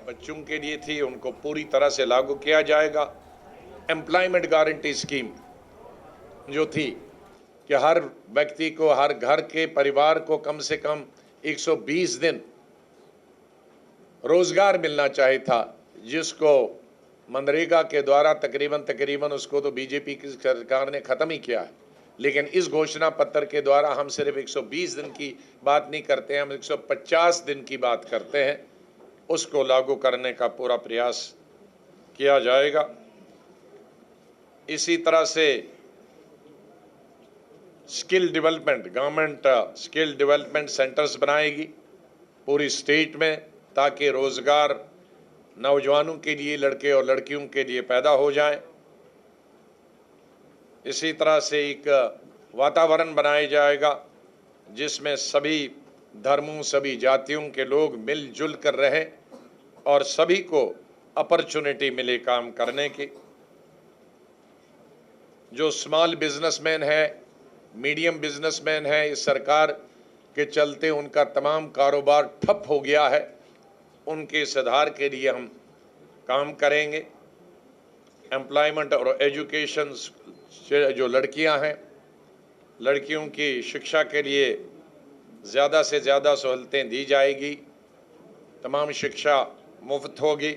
बच्चों के लिए थी उनको पूरी तरह से लागू किया जाएगा। एम्प्लॉयमेंट गारंटी स्कीम जो थी कि हर व्यक्ति को, हर घर के परिवार को कम से कम 120 दिन रोजगार मिलना चाहिए था, जिसको मनरेगा के द्वारा तकरीबन उसको तो बीजेपी की सरकार ने खत्म ही किया है। लेकिन इस घोषणा पत्र के द्वारा हम सिर्फ 120 दिन की बात नहीं करते हैं, हम 150 दिन की बात करते हैं। उसको लागू करने का पूरा प्रयास किया जाएगा। इसी तरह से skill development, government skill development centres बनाएगी पूरी स्टेट में, ताकि रोजगार नौजवानों के लिए, लड़के और लड़कियों के लिए पैदा हो जाए। इसी तरह से एक वातावरण बनाया जाएगा जिसमें सभी धर्मों, सभी जातियों के लोग मिलजुल कर रहें और सभी को अपॉर्चुनिटी मिले काम करने की। जो स्मॉल बिजनेसमैन है, मीडियम बिजनेसमैन है, इस सरकार के चलते उनका तमाम कारोबार ठप हो गया है, उनके सुधार के लिए हम काम करेंगे। एम्प्लॉयमेंट और एजुकेशन से जो लड़कियां हैं, लड़कियों की शिक्षा के लिए ज़्यादा से ज़्यादा सहूलतें दी जाएगी, तमाम शिक्षा मुफ्त होगी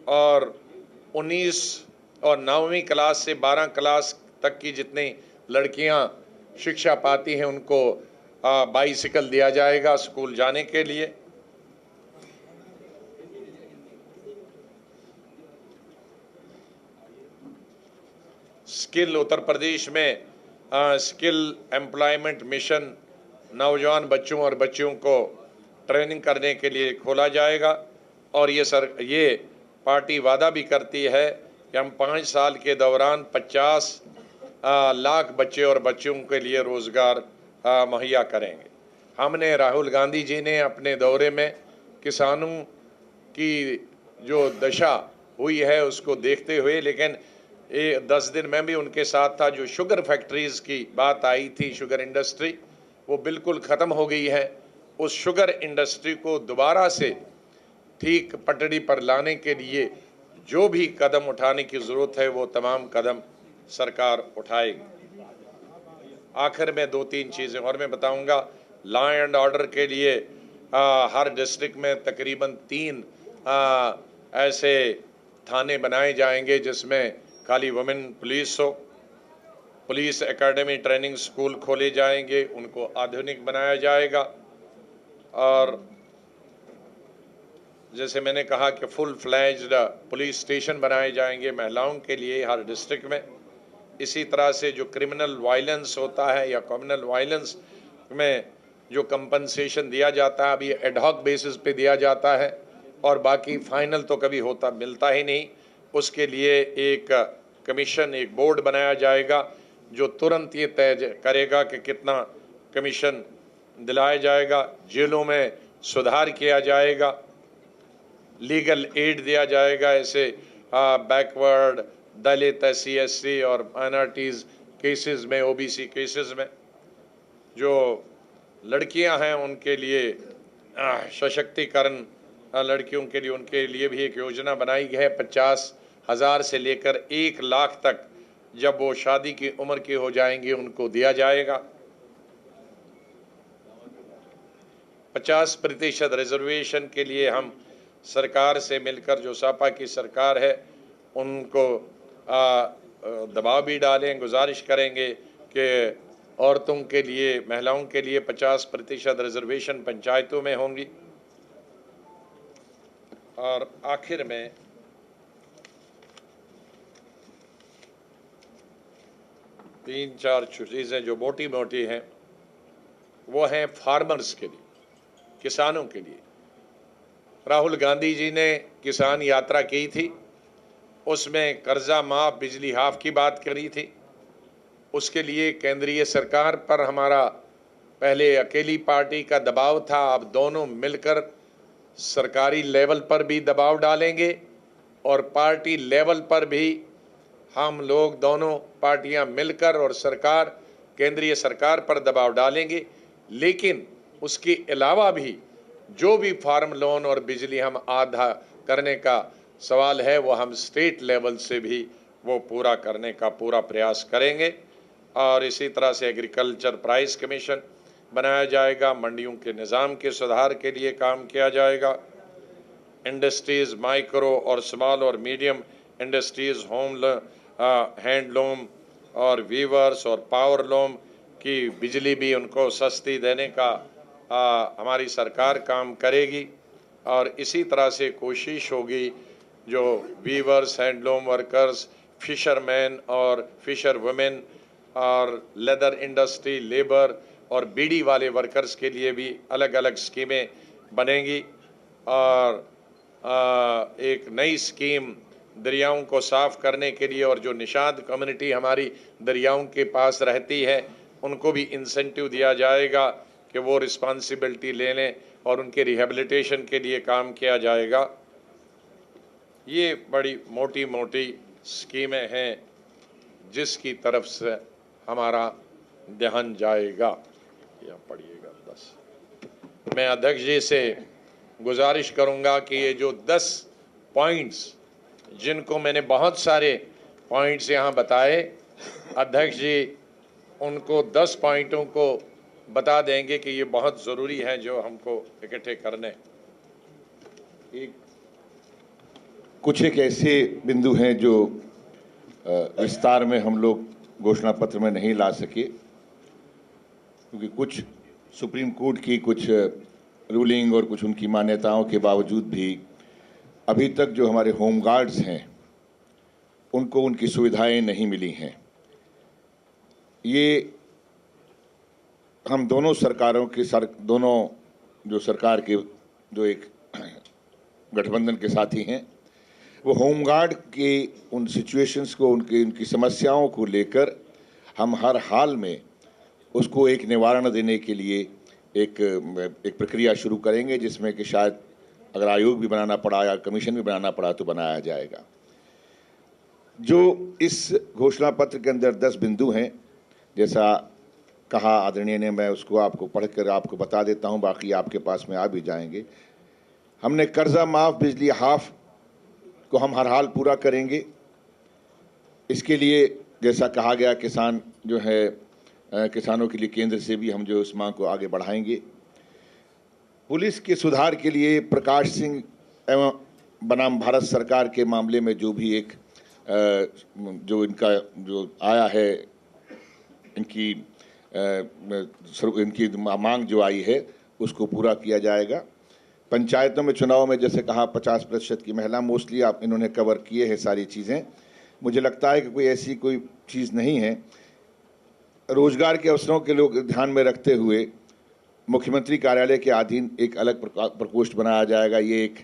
और 19 और 9वीं क्लास से 12 क्लास तक की जितनी लड़कियां शिक्षा पाती हैं उनको बाइसिकल दिया जाएगा स्कूल जाने के लिए। स्किल उत्तर प्रदेश में स्किल एम्प्लॉयमेंट मिशन नौजवान बच्चों और बच्चियों को ट्रेनिंग करने के लिए खोला जाएगा और ये पार्टी वादा भी करती है कि हम 5 साल के दौरान 50 लाख बच्चे और बच्चियों के लिए रोजगार मुहैया करेंगे। हमने, राहुल गांधी जी ने अपने दौरे में किसानों की जो दशा हुई है उसको देखते हुए, लेकिन 10 दिन मैं भी उनके साथ था, जो शुगर फैक्ट्रीज की बात आई थी, शुगर इंडस्ट्री वो बिल्कुल ख़त्म हो गई है। उस शुगर इंडस्ट्री को दोबारा से ठीक पटड़ी पर लाने के लिए जो भी कदम उठाने की ज़रूरत है वो तमाम कदम सरकार उठाएगी। आखिर में 2-3 चीज़ें और मैं बताऊंगा। लॉ एंड ऑर्डर के लिए हर डिस्ट्रिक्ट में तकरीबन 3 ऐसे थाने बनाए जाएंगे जिसमें खाली वुमेन पुलिस हो। पुलिस एकेडमी, ट्रेनिंग स्कूल खोले जाएंगे, उनको आधुनिक बनाया जाएगा और जैसे मैंने कहा कि फुल फ्लैज्ड पुलिस स्टेशन बनाए जाएंगे महिलाओं के लिए हर डिस्ट्रिक्ट में। इसी तरह से जो क्रिमिनल वायलेंस होता है या कम्युनल वायलेंस में जो कंपनसेशन दिया जाता है, अभी एडहॉक बेसिस पे दिया जाता है और बाकी फाइनल तो कभी मिलता ही नहीं। उसके लिए एक कमीशन, एक बोर्ड बनाया जाएगा जो तुरंत ये तय करेगा कि कितना कमीशन दिलाया जाएगा। जेलों में सुधार किया जाएगा, लीगल एड दिया जाएगा ऐसे बैकवर्ड, दलित, SC SC और माइनॉरिटीज़ केसेस में, OBC केसेस में। जो लड़कियां हैं उनके लिए सशक्तिकरण, लड़कियों के लिए, उनके लिए भी एक योजना बनाई गई है। 50,000 से लेकर 1 लाख तक जब वो शादी की उम्र की हो जाएंगी उनको दिया जाएगा। 50% रिजर्वेशन के लिए हम सरकार से मिलकर, जो सपा की सरकार है, उनको दबाव भी डालें, गुजारिश करेंगे कि औरतों के लिए, महिलाओं के लिए 50% रिजर्वेशन पंचायतों में होंगी। और आखिर में तीन चार चीज़ें जो मोटी मोटी हैं वो हैं फार्मर्स के लिए, किसानों के लिए। राहुल गांधी जी ने किसान यात्रा की थी, उसमें कर्जा माफ, बिजली हाफ की बात करी थी। उसके लिए केंद्रीय सरकार पर हमारा पहले अकेली पार्टी का दबाव था, अब दोनों मिलकर सरकारी लेवल पर भी दबाव डालेंगे और पार्टी लेवल पर भी हम लोग दोनों पार्टियां मिलकर और सरकार, केंद्रीय सरकार पर दबाव डालेंगे। लेकिन उसके अलावा भी जो भी फार्म लोन और बिजली हम आधा करने का सवाल है वो हम स्टेट लेवल से भी वो पूरा करने का पूरा प्रयास करेंगे। और इसी तरह से एग्रीकल्चर प्राइस कमीशन बनाया जाएगा, मंडियों के निज़ाम के सुधार के लिए काम किया जाएगा। इंडस्ट्रीज़, माइक्रो और स्मॉल और मीडियम इंडस्ट्रीज़, हैंडलूम और वीवर्स और पावर लूम की बिजली भी उनको सस्ती देने का हमारी सरकार काम करेगी। और इसी तरह से कोशिश होगी जो वीवर्स, हैंडलूम वर्कर्स, फिशरमैन और फिशर वुमेन और लेदर इंडस्ट्री लेबर और बीड़ी वाले वर्कर्स के लिए भी अलग अलग स्कीमें बनेंगी। और एक नई स्कीम दरियाओं को साफ़ करने के लिए, और जो निषाद कम्युनिटी हमारी दरियाओं के पास रहती है उनको भी इंसेंटिव दिया जाएगा कि वो रिस्पॉन्सिबिलिटी ले लें और उनके रिहेबिलिटेशन के लिए काम किया जाएगा। ये बड़ी मोटी मोटी स्कीमें हैं जिसकी तरफ से हमारा ध्यान जाएगा। या पढ़िएगा 10। मैं अध्यक्ष जी से गुजारिश करूंगा कि ये जो 10 पॉइंट्स, जिनको मैंने बहुत सारे पॉइंट्स यहाँ बताए, अध्यक्ष जी उनको 10 पॉइंटों को बता देंगे कि ये बहुत ज़रूरी है जो हमको इकट्ठे करने। कुछ एक ऐसे बिंदु हैं जो विस्तार में हम लोग घोषणा पत्र में नहीं ला सके, क्योंकि कुछ सुप्रीम कोर्ट की कुछ रूलिंग और कुछ उनकी मान्यताओं के बावजूद भी अभी तक जो हमारे होम गार्ड्स हैं उनको उनकी सुविधाएं नहीं मिली हैं। ये हम दोनों सरकारों के दोनों जो सरकार के जो एक गठबंधन के साथी हैं, वो होमगार्ड के उन सिचुएशंस को, उनकी समस्याओं को लेकर हम हर हाल में उसको एक निवारण देने के लिए एक प्रक्रिया शुरू करेंगे, जिसमें कि शायद अगर आयोग भी बनाना पड़ा या कमीशन भी बनाना पड़ा तो बनाया जाएगा। जो इस घोषणा पत्र के अंदर 10 बिंदु हैं, जैसा कहा आदरणीय ने, मैं उसको आपको पढ़कर आपको बता देता हूं, बाकी आपके पास में आ भी जाएंगे। हमने कर्जा माफ़, बिजली हाफ को हम हर हाल पूरा करेंगे। इसके लिए जैसा कहा गया, किसान जो है किसानों के लिए केंद्र से भी हम जो इस मांग को आगे बढ़ाएंगे। पुलिस के सुधार के लिए प्रकाश सिंह एवं बनाम भारत सरकार के मामले में जो भी एक जो इनका जो आया है, इनकी मांग जो आई है उसको पूरा किया जाएगा। पंचायतों में चुनाव में जैसे कहा 50% की महिला, मोस्टली आप इन्होंने कवर किए हैं सारी चीज़ें। मुझे लगता है कि कोई ऐसी कोई चीज़ नहीं है। रोजगार के अवसरों के लोग ध्यान में रखते हुए मुख्यमंत्री कार्यालय के अधीन एक अलग प्रकोष्ठ बनाया जाएगा। ये एक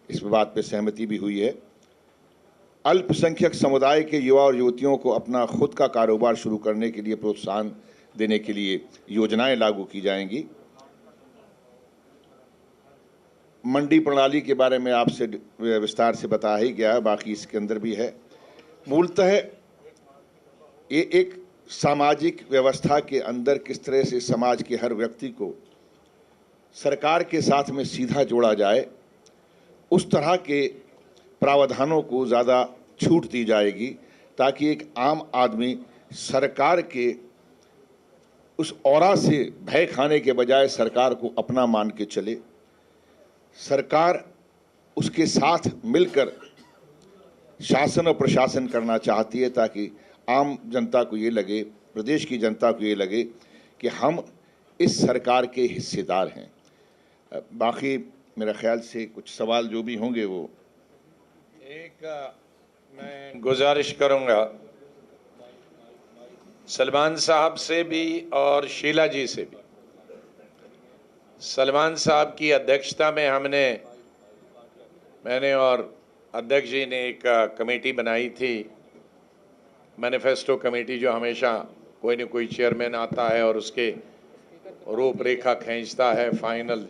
इस बात पे सहमति भी हुई है। अल्पसंख्यक समुदाय के युवा और युवतियों को अपना खुद का कारोबार शुरू करने के लिए प्रोत्साहन देने के लिए योजनाएं लागू की जाएंगी। मंडी प्रणाली के बारे में आपसे विस्तार से बताया ही गया है, बाकी इसके अंदर भी है। मूलतः ये एक सामाजिक व्यवस्था के अंदर किस तरह से समाज के हर व्यक्ति को सरकार के साथ में सीधा जोड़ा जाए, उस तरह के प्रावधानों को ज़्यादा छूट दी जाएगी, ताकि एक आम आदमी सरकार के उस औरा से भय खाने के बजाय सरकार को अपना मान के चले। सरकार उसके साथ मिलकर शासन और प्रशासन करना चाहती है, ताकि आम जनता को ये लगे, प्रदेश की जनता को ये लगे कि हम इस सरकार के हिस्सेदार हैं। बाकी मेरा ख्याल से कुछ सवाल जो भी होंगे वो मैं गुजारिश करूंगा सलमान साहब से भी और शीला जी से भी। सलमान साहब की अध्यक्षता में मैंने और अध्यक्ष जी ने एक कमेटी बनाई थी, मैनिफेस्टो कमेटी, जो हमेशा कोई न कोई चेयरमैन आता है और उसके रूपरेखा खींचता है, फाइनल